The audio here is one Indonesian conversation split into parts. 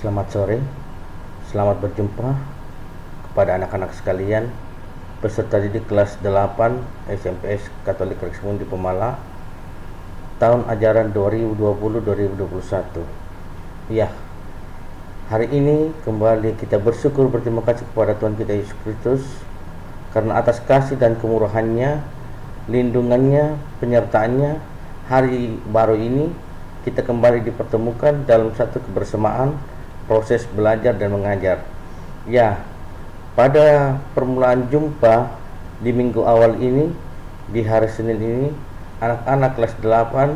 Selamat sore, selamat berjumpa kepada anak-anak sekalian peserta didik kelas 8 SMPS Katolik Reksmundi Pemala tahun ajaran 2020-2021. Ya, hari ini kembali kita bersyukur berterima kasih kepada Tuhan kita Yesus Kristus karena atas kasih dan kemurahannya, lindungannya, penyertaannya, hari baru ini kita kembali dipertemukan dalam satu kebersamaan proses belajar dan mengajar. Ya, pada permulaan jumpa di minggu awal ini, di hari Senin ini, anak-anak kelas 8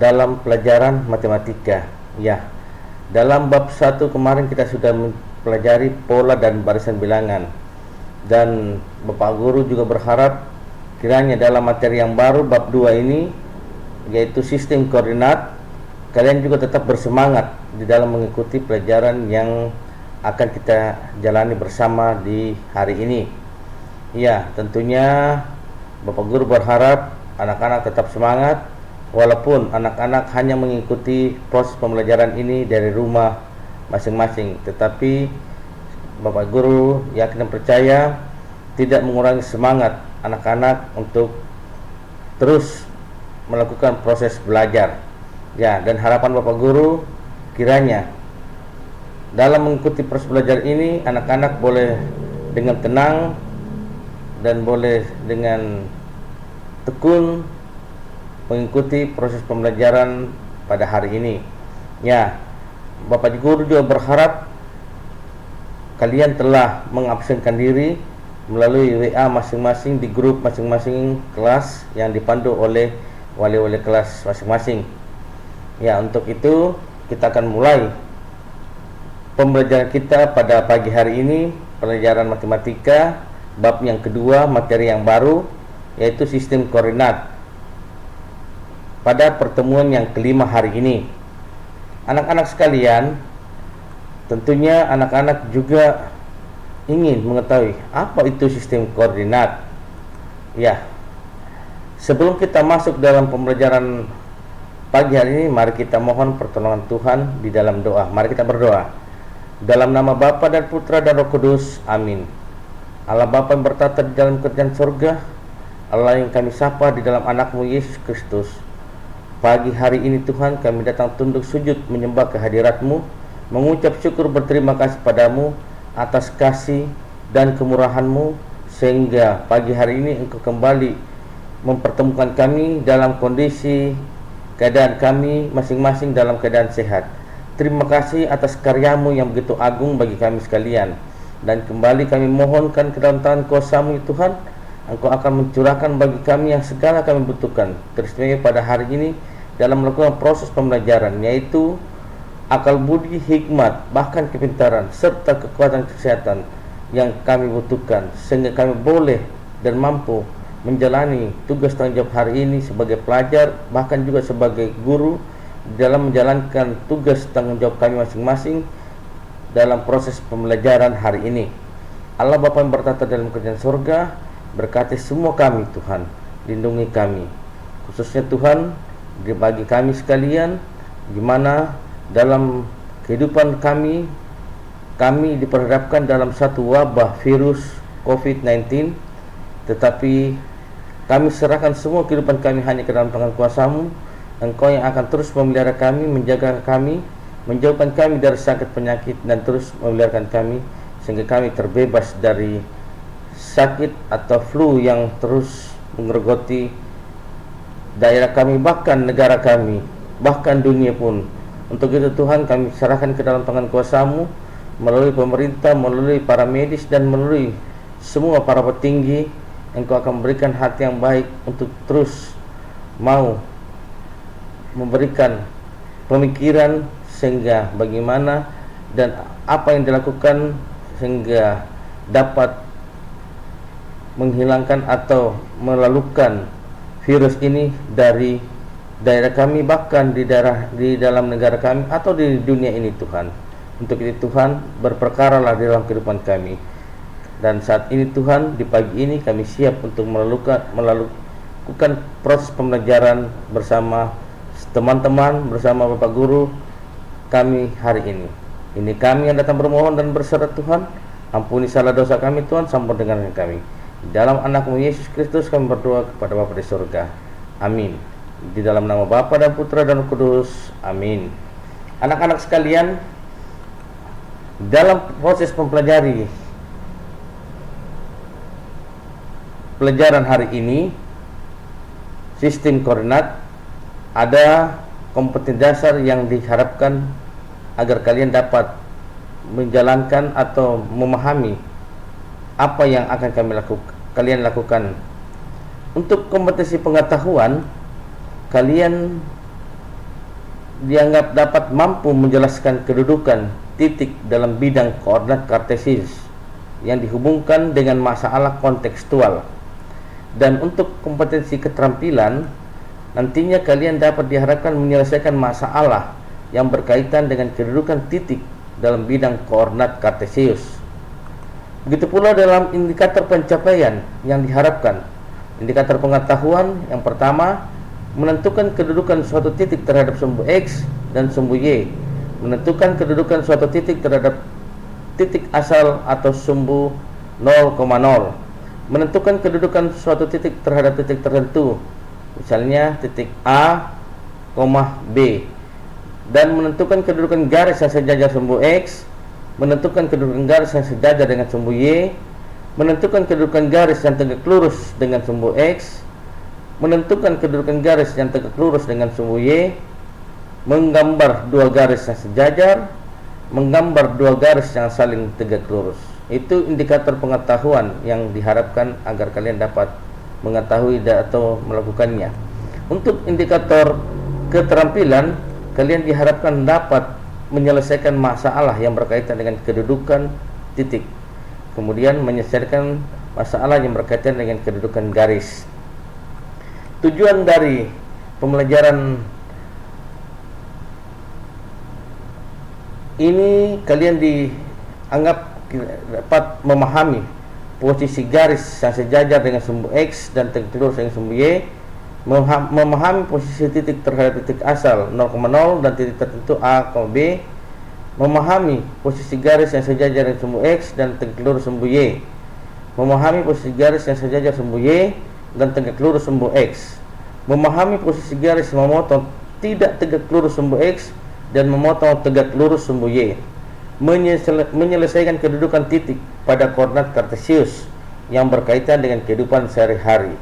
dalam pelajaran matematika. Ya, dalam bab 1 kemarin kita sudah mempelajari pola dan barisan bilangan. Dan Bapak Guru juga berharap kiranya dalam materi yang baru bab 2 ini, yaitu sistem koordinat, kalian juga tetap bersemangat di dalam mengikuti pelajaran yang akan kita jalani bersama di hari ini. Ya, tentunya Bapak Guru berharap anak-anak tetap semangat walaupun anak-anak hanya mengikuti proses pembelajaran ini dari rumah masing-masing, tetapi Bapak Guru yakin dan percaya tidak mengurangi semangat anak-anak untuk terus melakukan proses belajar. Ya, dan harapan Bapak Guru kiranya dalam mengikuti proses belajar ini anak-anak boleh dengan tenang dan boleh dengan tekun mengikuti proses pembelajaran pada hari ini. Ya, Bapak Guru juga berharap kalian telah mengabsenkan diri melalui WA masing-masing di grup masing-masing kelas yang dipandu oleh wali-wali kelas masing-masing. Ya, untuk itu kita akan mulai pembelajaran kita pada pagi hari ini, pelajaran matematika bab yang kedua, materi yang baru, yaitu sistem koordinat. Pada pertemuan yang kelima hari ini, anak-anak sekalian, tentunya anak-anak juga ingin mengetahui apa itu sistem koordinat. Ya, sebelum kita masuk dalam pembelajaran pagi hari ini, mari kita mohon pertolongan Tuhan di dalam doa. Mari kita berdoa. Dalam nama Bapa dan Putra dan Roh Kudus, amin. Allah Bapa yang bertata di dalam kerajaan surga, Allah yang kami sapa di dalam anakmu Yesus Kristus, pagi hari ini Tuhan kami datang tunduk sujud menyembah kehadirat-Mu, mengucap syukur berterima kasih padamu atas kasih dan kemurahan-Mu, sehingga pagi hari ini Engkau kembali mempertemukan kami dalam kondisi keadaan kami masing-masing dalam keadaan sehat. Terima kasih atas karya-Mu yang begitu agung bagi kami sekalian. Dan kembali kami mohonkan ke dalam tangan kuasa-Mu Tuhan, Engkau akan mencurahkan bagi kami yang segala kami butuhkan, terutama pada hari ini dalam melakukan proses pembelajaran, yaitu akal budi, hikmat, bahkan kepintaran, serta kekuatan kesehatan yang kami butuhkan, sehingga kami boleh dan mampu menjalani tugas tanggung jawab hari ini sebagai pelajar, bahkan juga sebagai guru dalam menjalankan tugas tanggung jawab kami masing-masing dalam proses pembelajaran hari ini. Allah Bapa yang bertata dalam kerajaan surga, berkati semua kami Tuhan, lindungi kami, khususnya Tuhan bagi kami sekalian, di mana dalam kehidupan kami diperhadapkan dalam satu wabah virus COVID-19, tetapi kami serahkan semua kehidupan kami hanya ke dalam tangan kuasa-Mu. Engkau yang akan terus memelihara kami, menjaga kami, menjauhkan kami dari sakit penyakit, dan terus memelihara kami sehingga kami terbebas dari sakit atau flu yang terus menggerogoti daerah kami, bahkan negara kami, bahkan dunia pun. Untuk itu Tuhan kami serahkan ke dalam tangan kuasa-Mu, melalui pemerintah, melalui para medis, dan melalui semua para petinggi. Engkau akan memberikan hati yang baik untuk terus mau memberikan pemikiran sehingga bagaimana dan apa yang dilakukan sehingga dapat menghilangkan atau melalukan virus ini dari daerah kami, bahkan di dalam negara kami atau di dunia ini Tuhan. Untuk itu Tuhan, berperkaralah di dalam kehidupan kami. Dan saat ini Tuhan, di pagi ini kami siap untuk melakukan proses pembelajaran bersama teman-teman, bersama Bapak Guru, kami hari ini. Ini kami yang datang bermohon dan berserah Tuhan, ampuni salah dosa kami Tuhan, sambut dengan kami. Di dalam anakmu Yesus Kristus kami berdoa kepada Bapa di surga. Amin. Di dalam nama Bapa dan Putra dan Roh Kudus. Amin. Anak-anak sekalian, dalam proses mempelajari pelajaran hari ini, sistem koordinat, ada kompetensi dasar yang diharapkan agar kalian dapat menjalankan atau memahami apa yang akan kalian lakukan. Untuk kompetensi pengetahuan, kalian dianggap dapat mampu menjelaskan kedudukan titik dalam bidang koordinat kartesius yang dihubungkan dengan masalah kontekstual. Dan untuk kompetensi keterampilan, nantinya kalian dapat diharapkan menyelesaikan masalah yang berkaitan dengan kedudukan titik dalam bidang koordinat kartesius. Begitu pula dalam indikator pencapaian yang diharapkan. Indikator pengetahuan yang pertama, menentukan kedudukan suatu titik terhadap sumbu X dan sumbu Y. Menentukan kedudukan suatu titik terhadap titik asal atau sumbu 0,0. Menentukan kedudukan suatu titik terhadap titik tertentu, misalnya titik A, B. Dan menentukan kedudukan garis yang sejajar sumbu X. Menentukan kedudukan garis yang sejajar dengan sumbu Y. Menentukan kedudukan garis yang tegak lurus dengan sumbu X. Menentukan kedudukan garis yang tegak lurus dengan sumbu Y. Menggambar dua garis yang sejajar. Menggambar dua garis yang saling tegak lurus. Itu indikator pengetahuan yang diharapkan agar kalian dapat mengetahui atau melakukannya. Untuk indikator keterampilan, kalian diharapkan dapat menyelesaikan masalah yang berkaitan dengan kedudukan titik, kemudian menyelesaikan masalah yang berkaitan dengan kedudukan garis. Tujuan dari pembelajaran ini, kalian dianggap dapat memahami posisi garis yang sejajar dengan sumbu X dan tegak lurus dengan sumbu Y, memahami posisi titik terhadap titik asal 0,0 dan titik tertentu A, B, memahami posisi garis yang sejajar dengan sumbu X dan tegak lurus sumbu Y, memahami posisi garis yang sejajar sumbu Y dan tegak lurus sumbu X, memahami posisi garis memotong tidak tegak lurus sumbu X dan memotong tegak lurus sumbu Y, menyelesaikan kedudukan titik pada koordinat kartesius yang berkaitan dengan kehidupan sehari-hari.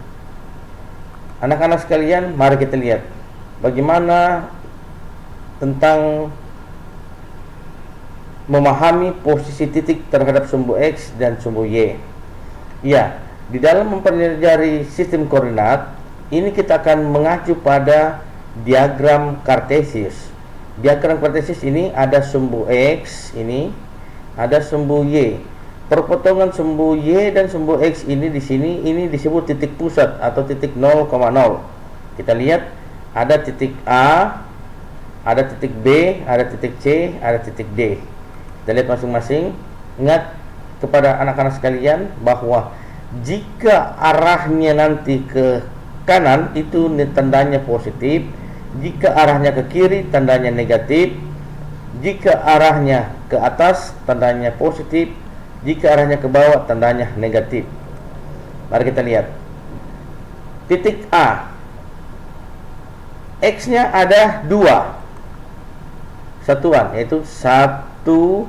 Anak-anak sekalian, mari kita lihat bagaimana tentang memahami posisi titik terhadap sumbu X dan sumbu Y. Ya, di dalam mempelajari sistem koordinat ini kita akan mengacu pada diagram kartesius. Diagram kartesius ini ada sumbu X, ini ada sumbu Y. Perpotongan sumbu Y dan sumbu X ini di sini ini disebut titik pusat atau titik 0,0. Kita lihat ada titik A, ada titik B, ada titik C, ada titik D. Kita lihat masing-masing. Ingat kepada anak-anak sekalian bahwa jika arahnya nanti ke kanan itu tandanya positif. Jika arahnya ke kiri, tandanya negatif. Jika arahnya ke atas, tandanya positif. Jika arahnya ke bawah, tandanya negatif. Mari kita lihat. Titik A, X-nya ada 2 satuan, yaitu 1,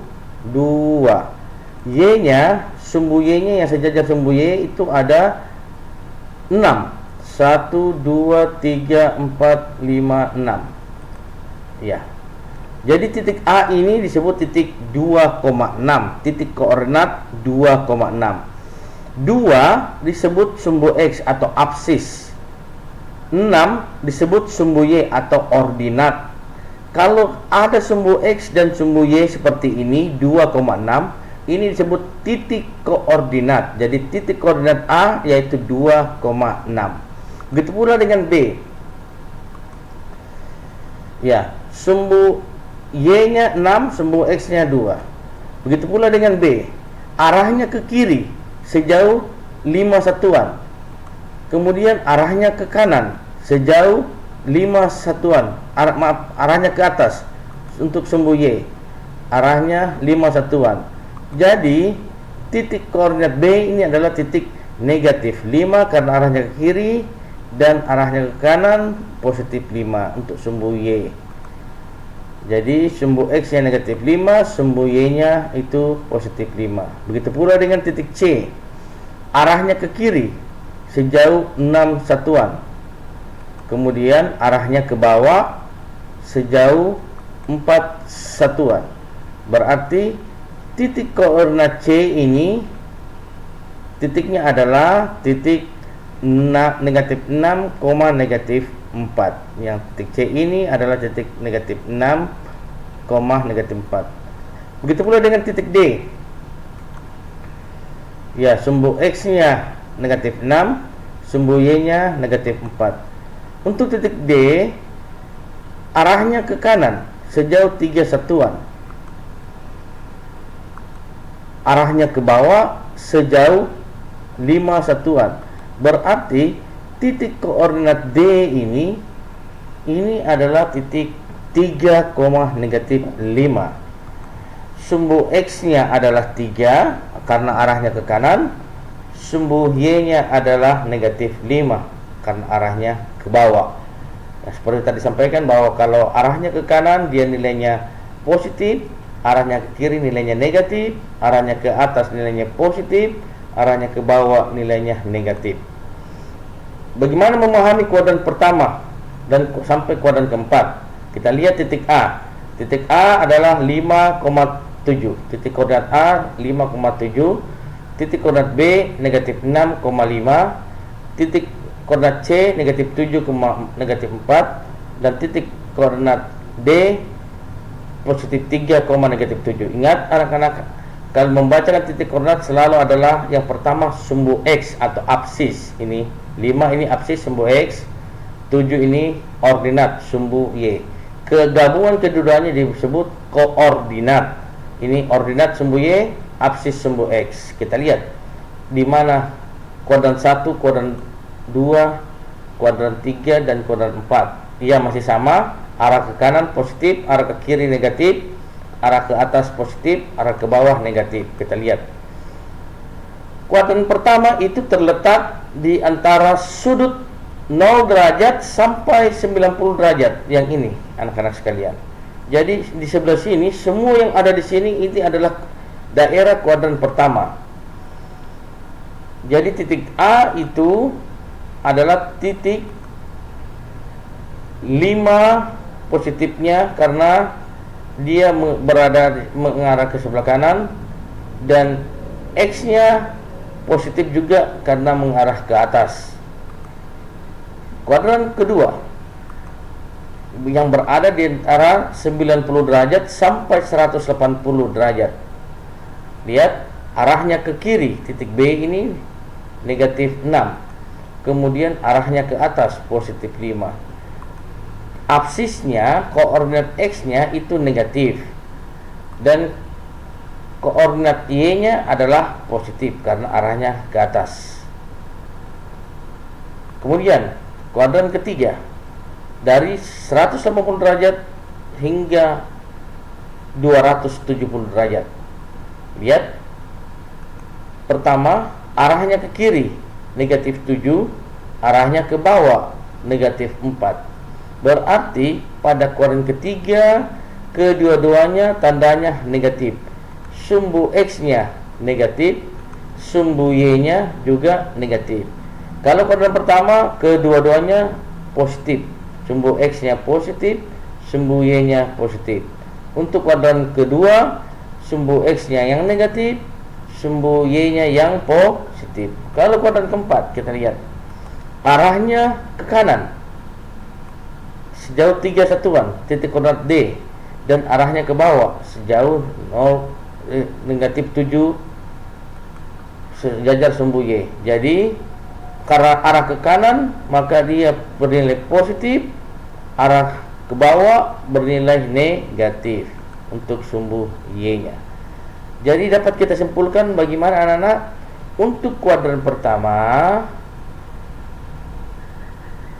2. Y-nya, sumbu Y-nya yang sejajar sumbu Y itu ada 6. 1, 2, 3, 4, 5, 6. Ya. Jadi titik A ini disebut titik 2,6. Titik koordinat 2,6. 2 disebut sumbu X atau apsis. 6 disebut sumbu Y atau ordinat. Kalau ada sumbu X dan sumbu Y seperti ini 2,6, ini disebut titik koordinat. Jadi titik koordinat A yaitu 2,6. Begitu pula dengan B. Ya, sumbu Y-nya 6, sumbu X-nya 2. Begitu pula dengan B. Arahnya ke kiri sejauh 5 satuan. Kemudian arahnya ke kanan sejauh 5 satuan. Arahnya ke atas untuk sumbu Y arahnya 5 satuan. Jadi titik koordinat B ini adalah titik negatif 5 karena arahnya ke kiri, dan arahnya ke kanan positif 5 untuk sumbu Y. Jadi sumbu X nya negatif 5, sumbu Y nya itu positif 5. Begitu pula dengan titik C, arahnya ke kiri sejauh 6 satuan, kemudian arahnya ke bawah sejauh 4 satuan. Berarti titik koordinat C ini titiknya adalah titik negatif 6, negatif 4. Yang titik C ini adalah titik negatif 6, negatif 4. Begitu pula dengan titik D. Ya, sumbu X nya negatif 6, sumbu Y nya negatif 4. Untuk titik D, arahnya ke kanan sejauh 3 satuan, arahnya ke bawah sejauh 5 satuan. Berarti titik koordinat D ini adalah titik 3, negatif 5. Sumbu X nya adalah 3 karena arahnya ke kanan, sumbu Y nya adalah negatif 5 karena arahnya ke bawah. Nah, seperti tadi sampaikan bahwa kalau arahnya ke kanan dia nilainya positif, arahnya ke kiri nilainya negatif, arahnya ke atas nilainya positif, arahnya ke bawah nilainya negatif. Bagaimana memahami kuadran pertama dan sampai kuadran keempat? Kita lihat titik A. Titik A adalah 5,7. Titik koordinat A 5,7. Titik koordinat B negatif 6,5. Titik koordinat C negatif 7, negatif 4. Dan titik koordinat D positif 3, negatif 7. Ingat anak-anak, kalau membaca titik koordinat selalu adalah yang pertama sumbu X atau absis. Ini 5 ini absis sumbu X, 7 ini ordinat sumbu Y. Kegabungan keduanya disebut koordinat. Ini ordinat sumbu Y, absis sumbu X. Kita lihat di mana kuadran 1, kuadran 2, kuadran 3 dan kuadran 4. Ia masih sama, arah ke kanan positif, arah ke kiri negatif, arah ke atas positif, arah ke bawah negatif. Kita lihat. Kuadran pertama itu terletak di antara sudut 0 derajat sampai 90 derajat. Yang ini, anak-anak sekalian. Jadi di sebelah sini, semua yang ada di sini ini adalah daerah kuadran pertama. Jadi titik A itu adalah titik 5 positifnya karena dia mengarah ke sebelah kanan, dan X nya positif juga karena mengarah ke atas. Kuadran kedua yang berada di antara 90 derajat sampai 180 derajat. Lihat, arahnya ke kiri, titik B ini negatif 6. Kemudian arahnya ke atas positif 5. Absisnya, koordinat X nya itu negatif, dan koordinat Y nya adalah positif karena arahnya ke atas. Kemudian kuadran ketiga dari 180 derajat hingga 270 derajat. Lihat, pertama arahnya ke kiri negatif 7, arahnya ke bawah negatif 4. Berarti pada kuadran ketiga kedua-duanya tandanya negatif. Sumbu X nya negatif, sumbu Y nya juga negatif. Kalau kuadran pertama kedua-duanya positif, sumbu X nya positif, sumbu Y nya positif. Untuk kuadran kedua, sumbu X nya yang negatif, sumbu Y nya yang positif. Kalau kuadran keempat, kita lihat arahnya ke kanan sejauh 3 satuan, titik koordinat D, dan arahnya ke bawah sejauh negatif 7 sejajar sumbu Y. Jadi karena arah ke kanan maka dia bernilai positif, arah ke bawah bernilai negatif untuk sumbu Y nya. Jadi dapat kita simpulkan bagaimana anak-anak untuk kuadran pertama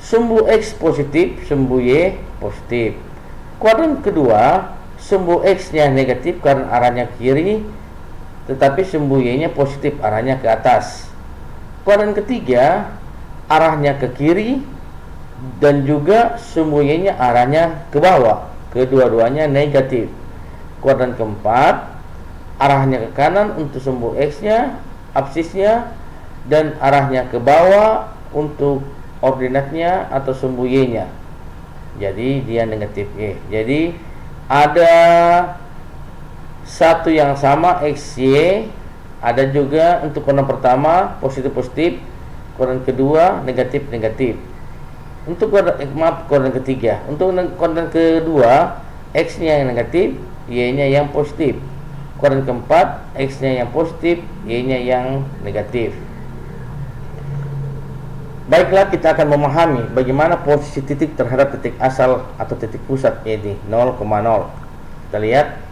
sumbu X positif, sumbu Y positif. Kuadran kedua sumbu X-nya negatif karena arahnya kiri, tetapi sumbu Y-nya positif, arahnya ke atas. Kuadran ketiga arahnya ke kiri dan juga sumbu Y-nya arahnya ke bawah, kedua-duanya negatif. Kuadran keempat arahnya ke kanan untuk sumbu X-nya, absisnya, dan arahnya ke bawah untuk ordinatnya atau sumbu Y-nya. Jadi dia negatif Y. Jadi ada satu yang sama XY, ada juga untuk kuadran pertama positif-positif, kuadran kedua negatif-negatif. Untuk kuadran ketiga, untuk kuadran kedua X-nya yang negatif, Y-nya yang positif. Kuadran keempat X-nya yang positif, Y-nya yang negatif. Baiklah, kita akan memahami bagaimana posisi titik terhadap titik asal atau titik pusat, yaitu 0,0. Kita lihat.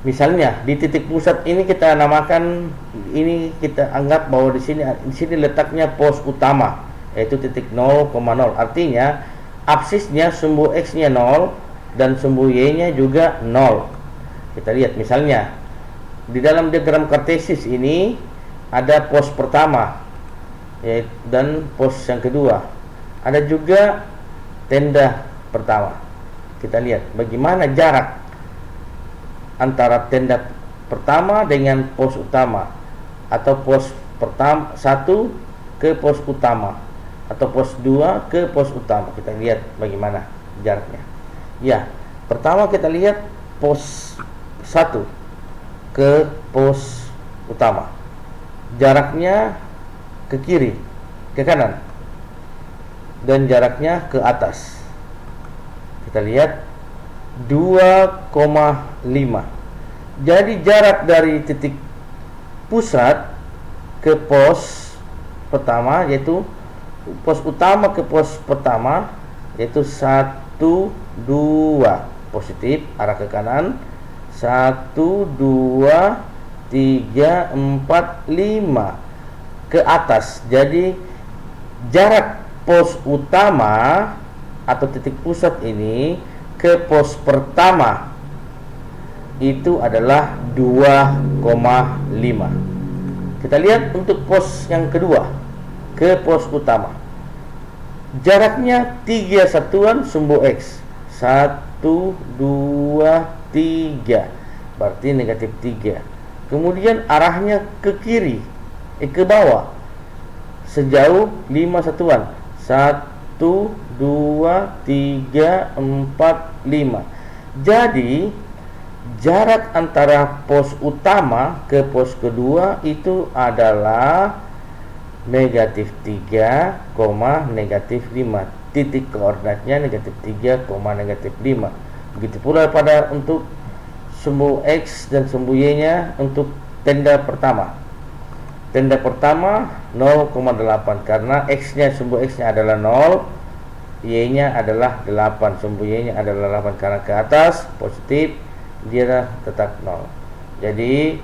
Misalnya di titik pusat ini kita namakan, ini kita anggap bahwa di sini letaknya pos utama, yaitu titik 0,0. Artinya absisnya sumbu X-nya 0 dan sumbu Y-nya juga 0. Kita lihat misalnya di dalam diagram kartesis ini ada pos pertama dan pos yang kedua. Ada juga tenda pertama. Kita lihat bagaimana jarak antara tenda pertama dengan pos utama, atau pos pertama 1 ke pos utama, atau pos 2 ke pos utama. Kita lihat bagaimana jaraknya. Ya, pertama kita lihat pos 1 ke pos utama. Jaraknya ke kiri, ke kanan, dan jaraknya ke atas. Kita lihat 2,5. Jadi jarak dari titik pusat ke pos pertama, yaitu pos utama ke pos pertama, yaitu 1, 2 positif arah ke kanan, 1, 2, 3, 4, 5 ke atas. Jadi jarak pos utama atau titik pusat ini ke pos pertama itu adalah 2,5. Kita lihat untuk pos yang kedua ke pos utama. Jaraknya 3 satuan sumbu X. 1, 2, 3. Berarti negatif 3. Kemudian arahnya ke kiri, ke bawah sejauh 5 satuan. 1, 2, 3, 4, 5. Jadi jarak antara pos utama ke pos kedua itu adalah negatif 3, negatif 5. Titik koordinatnya negatif 3, negatif 5. Begitu pula pada untuk sumbu X dan sumbu Y-nya untuk tenda pertama. Tenda pertama 0,8 karena X-nya, sumbu X-nya adalah 0, Y-nya adalah 8, sumbu Y-nya adalah 8 karena ke atas positif, dia tetap 0. Jadi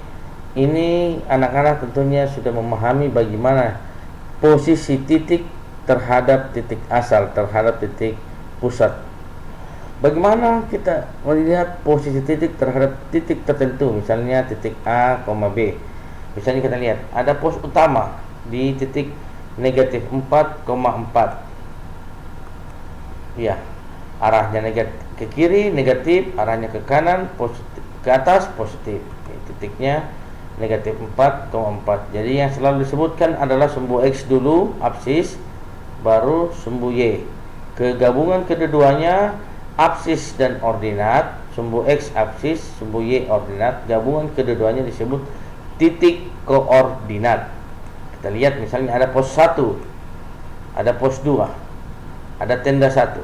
ini anak-anak tentunya sudah memahami bagaimana posisi titik terhadap titik asal, terhadap titik pusat. Bagaimana kita melihat posisi titik terhadap titik tertentu, misalnya titik A, B. Misalnya kita lihat ada pos utama di titik negatif 4,4. Ya, arahnya negatif ke kiri negatif, arahnya ke kanan positif, ke atas positif. Titiknya negatif 4,4. Jadi yang selalu disebutkan adalah sumbu X dulu, absis, baru sumbu Y. Kegabungan kedua-duanya absis dan ordinat, sumbu X absis, sumbu Y ordinat, gabungan kedua-duanya disebut titik koordinat. Kita lihat misalnya ada pos 1, ada pos 2, ada tenda 1.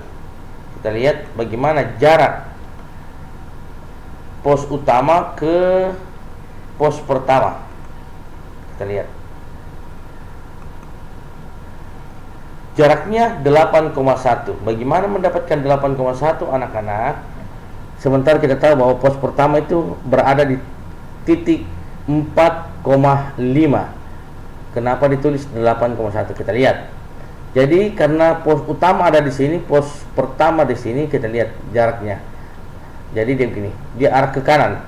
Kita lihat bagaimana jarak pos utama ke pos pertama. Kita lihat jaraknya 8,1. Bagaimana mendapatkan 8,1 anak-anak? Sementara kita tahu bahwa pos pertama itu berada di titik 4,5. Kenapa ditulis 8,1? Kita lihat. Jadi karena pos utama ada di sini, pos pertama di sini, kita lihat jaraknya Jadi dia begini, dia arah ke kanan.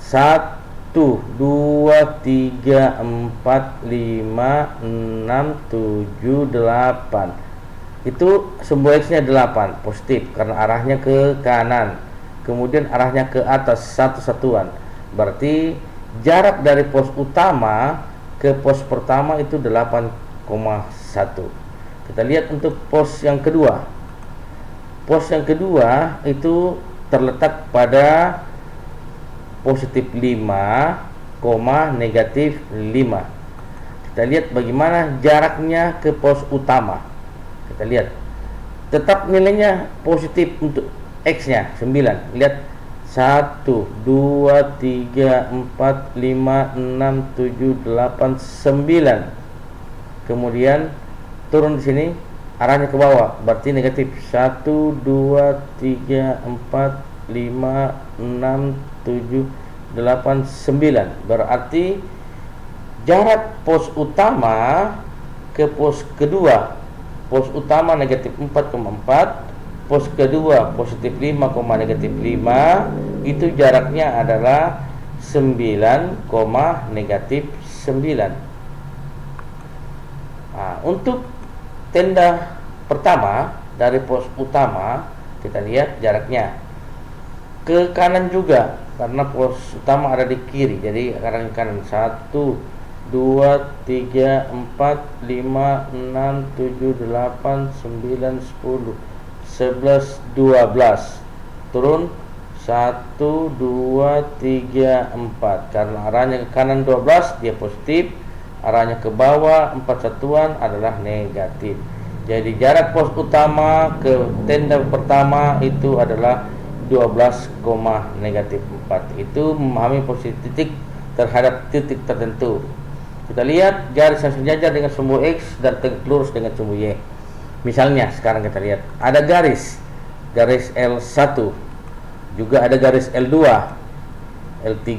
1, 2, 3, 4, 5, 6, 7, 8. Itu sumbu X-nya 8, positif karena arahnya ke kanan. Kemudian arahnya ke atas, satu satuan. Berarti jarak dari pos utama ke pos pertama itu 8,1. Kita lihat untuk pos yang kedua. Pos yang kedua itu terletak pada positif 5, negatif 5. Kita lihat bagaimana jaraknya ke pos utama. Kita lihat tetap nilainya positif untuk X-nya 9. Lihat 1, 2, 3, 4, 5, 6, 7, 8, 9. Kemudian turun di sini arahnya ke bawah, berarti negatif. 1, 2, 3, 4, 5, 6, 7, 8, 9. Berarti jarak pos utama ke pos kedua, pos utama negatif 4,4, pos kedua positif 5, negatif 5, itu jaraknya adalah 9, negatif 9. Nah, untuk tenda pertama dari pos utama, kita lihat jaraknya ke kanan juga, karena pos utama ada di kiri, jadi arah ke kanan. 1, 2, 3, 4, 5, 6, 7, 8, 9, 10, 11, 12. Turun 1, 2, 3, 4. Karena arahnya ke kanan 12, dia positif. Arahnya ke bawah 4 satuan adalah negatif. Jadi jarak pos utama ke tenda pertama itu adalah 12, negatif 4. Itu memahami posisi titik terhadap titik tertentu. Kita lihat garis yang sejajar dengan sumbu X dan tegak lurus dengan sumbu Y. Misalnya sekarang kita lihat ada garis L1, juga ada garis L2, L3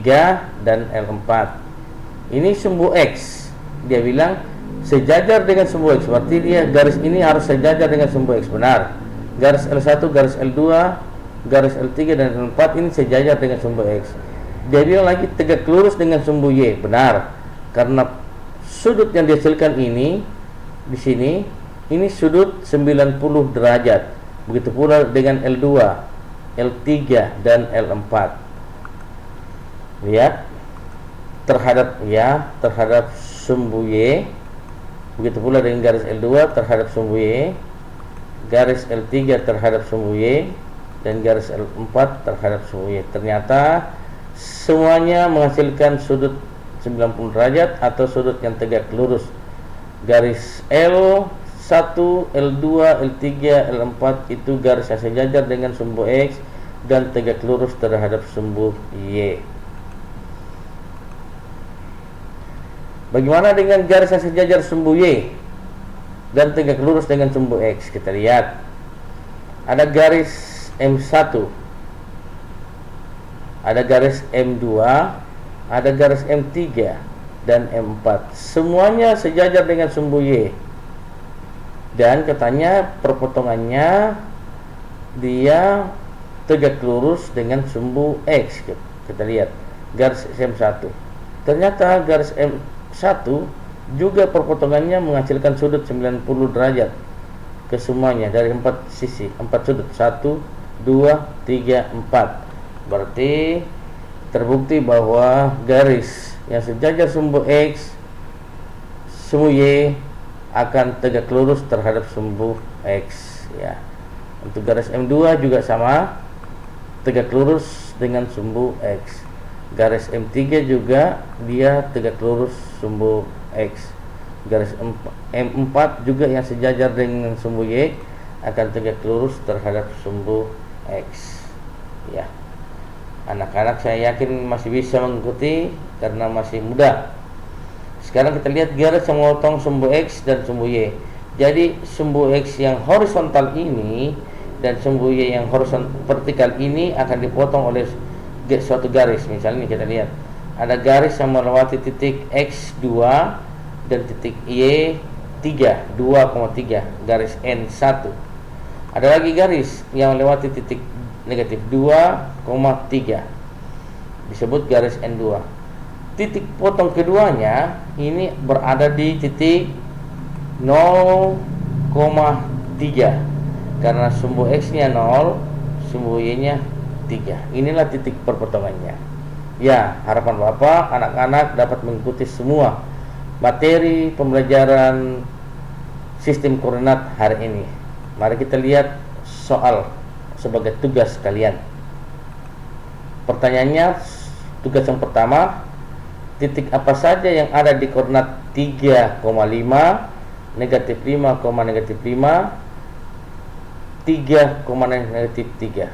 dan L4. Ini sumbu X. Dia bilang sejajar dengan sumbu X, berarti dia garis ini harus sejajar dengan sumbu X. Benar. Garis L1, garis L2, garis L3 dan L4 ini sejajar dengan sumbu X. Dia bilang lagi tegak lurus dengan sumbu Y. Benar. Karena sudut yang dihasilkan ini di sini, ini sudut 90 derajat. Begitu pula dengan L2, L3 dan L4. Lihat terhadap sumbu Y. Begitu pula dengan garis L2 terhadap sumbu Y, garis L3 terhadap sumbu Y, dan garis L4 terhadap sumbu Y. Ternyata semuanya menghasilkan sudut 90 derajat atau sudut yang tegak lurus. Garis L1, L2, L3, L4 itu garis yang sejajar dengan sumbu X dan tegak lurus terhadap sumbu Y. Bagaimana dengan garis yang sejajar sumbu Y dan tegak lurus dengan sumbu X? Kita lihat ada garis M1, ada garis M2, ada garis M3 dan M4. Semuanya sejajar dengan sumbu Y. Dan katanya perpotongannya dia tegak lurus dengan sumbu X. Kita lihat garis M1. Ternyata garis M1 juga perpotongannya menghasilkan sudut 90 derajat ke semuanya dari 4 sisi, 4 sudut. 1, 2, 3, 4. Berarti terbukti bahwa garis yang sejajar sumbu X, sumbu Y akan tegak lurus terhadap sumbu X, ya. Untuk garis M2 juga sama, tegak lurus dengan sumbu X. Garis M3 juga dia tegak lurus sumbu X. Garis M4 juga yang sejajar dengan sumbu Y akan tegak lurus terhadap sumbu X, ya. Anak-anak saya yakin masih bisa mengikuti karena masih muda. Sekarang kita lihat garis yang memotong sumbu X dan sumbu Y. Jadi sumbu X yang horizontal ini dan sumbu Y yang horizontal vertikal ini akan dipotong oleh suatu garis. Misalnya kita lihat ada garis yang melewati titik X2 dan titik Y3, 2,3, garis N1. Ada lagi garis yang melewati titik negatif 2, disebut garis N2. Titik potong keduanya ini berada di titik 0,3 karena sumbu X nya 0, sumbu Y nya 3. Inilah titik perpotongannya. Ya, harapan Bapak anak-anak dapat mengikuti semua materi pembelajaran sistem koordinat hari ini. Mari kita lihat soal sebagai tugas kalian. Pertanyaannya, tugas yang pertama, titik apa saja yang ada di koordinat 3,5, negatif 5, negatif 5, 3, negatif 3.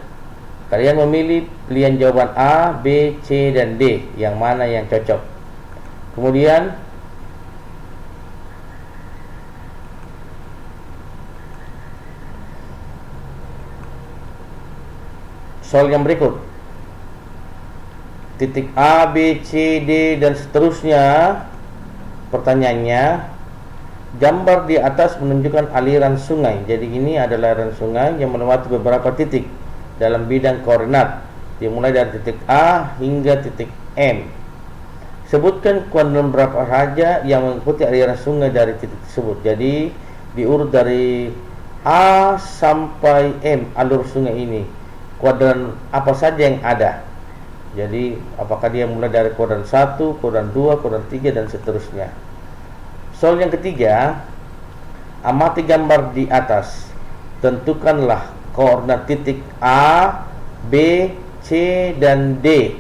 Kalian memilih pilihan jawaban A, B, C, dan D. Yang mana yang cocok. Kemudian soal yang berikut. Titik A, B, C, D, dan seterusnya. Pertanyaannya, gambar di atas menunjukkan aliran sungai. Jadi ini adalah aliran sungai yang melewati beberapa titik dalam bidang koordinat, dimulai dari titik A hingga titik M. Sebutkan kuadran berapa saja yang mengikuti aliran sungai dari titik tersebut. Jadi diurut dari A sampai M alur sungai ini. Kuadran apa saja yang ada. Jadi apakah dia mulai dari kuadran 1, kuadran 2, kuadran 3, dan seterusnya. Soal yang ketiga, amati gambar di atas. Tentukanlah koordinat titik A, B, C, dan D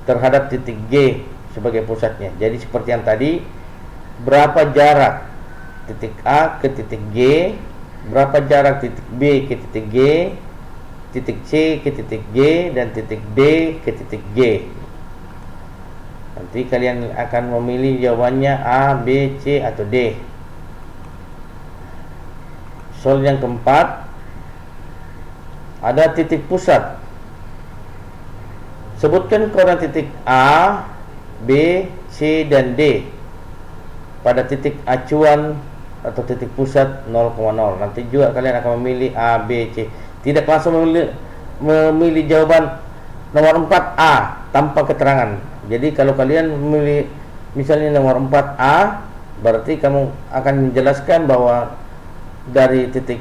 terhadap titik G sebagai pusatnya. Jadi seperti yang tadi, berapa jarak titik A ke titik G, berapa jarak titik B ke titik G, titik C ke titik G, dan titik D ke titik G. Nanti kalian akan memilih jawabannya A, B, C, atau D. Soal yang keempat, ada titik pusat. Sebutkan koordinat titik A, B, C, dan D pada titik acuan atau titik pusat 0,0. Nanti juga kalian akan memilih A, B, C. Tidak langsung memilih jawaban nomor 4A tanpa keterangan. Jadi kalau kalian memilih misalnya nomor 4A, berarti kamu akan menjelaskan bahwa dari titik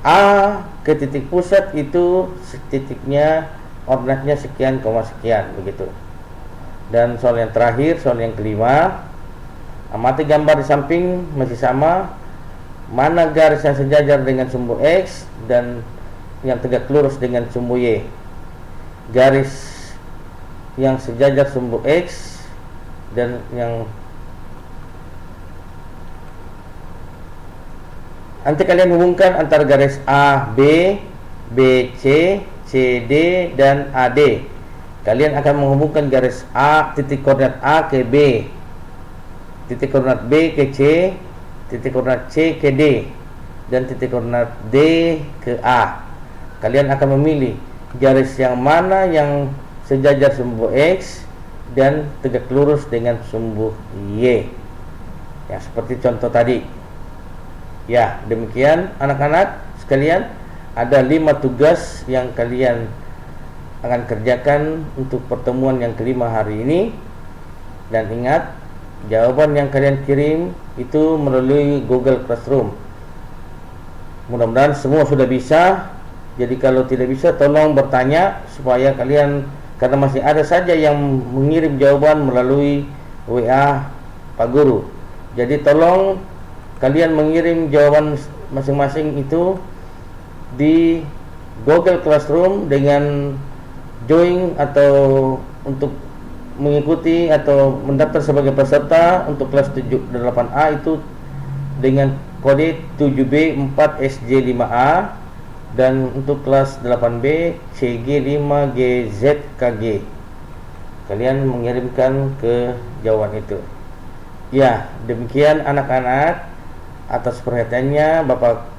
A ke titik pusat itu titiknya koordinatnya sekian, sekian, begitu. Dan soal yang terakhir, soal yang kelima, amati gambar di samping masih sama. Mana garis yang sejajar dengan sumbu X dan yang tegak lurus dengan sumbu Y. Garis yang sejajar sumbu X dan yang nanti kalian hubungkan antara garis A, B, B, C, C, D, dan AD. Kalian akan menghubungkan garis A, titik koordinat A ke B, titik koordinat B ke C, titik koordinat C ke D, dan titik koordinat D ke A. Kalian akan memilih garis yang mana yang sejajar sumbu X dan tegak lurus dengan sumbu Y. Ya, seperti contoh tadi. Ya, demikian anak-anak sekalian, ada 5 tugas yang kalian akan kerjakan untuk pertemuan yang kelima hari ini. Dan ingat, jawaban yang kalian kirim itu melalui Google Classroom. Mudah-mudahan semua sudah bisa. Jadi kalau tidak bisa, tolong bertanya supaya kalian, karena masih ada saja yang mengirim jawaban melalui WA Pak Guru. Jadi tolong kalian mengirim jawaban masing-masing itu di Google Classroom dengan join atau untuk mengikuti atau mendaftar sebagai peserta untuk kelas 8A itu dengan kode 7B4SJ5A, dan untuk kelas 8B CG5GZKG. Kalian mengirimkan ke jawaban itu. Ya, demikian anak-anak. Atas perhatiannya Bapak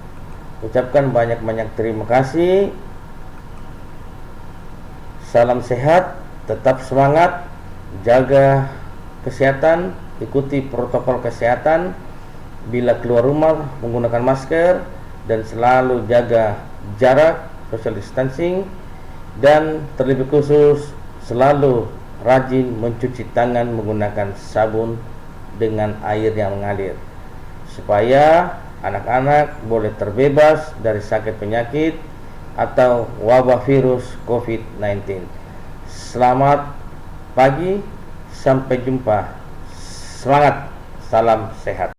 ucapkan banyak-banyak terima kasih. Salam sehat, tetap semangat, jaga kesehatan, ikuti protokol kesehatan. Bila keluar rumah menggunakan masker dan selalu jaga jarak, social distancing. dan terlebih khusus selalu rajin mencuci tangan menggunakan sabun dengan air yang mengalir, supaya anak-anak boleh terbebas dari sakit penyakit atau wabah virus COVID-19. Selamat pagi, sampai jumpa. Semangat, salam sehat.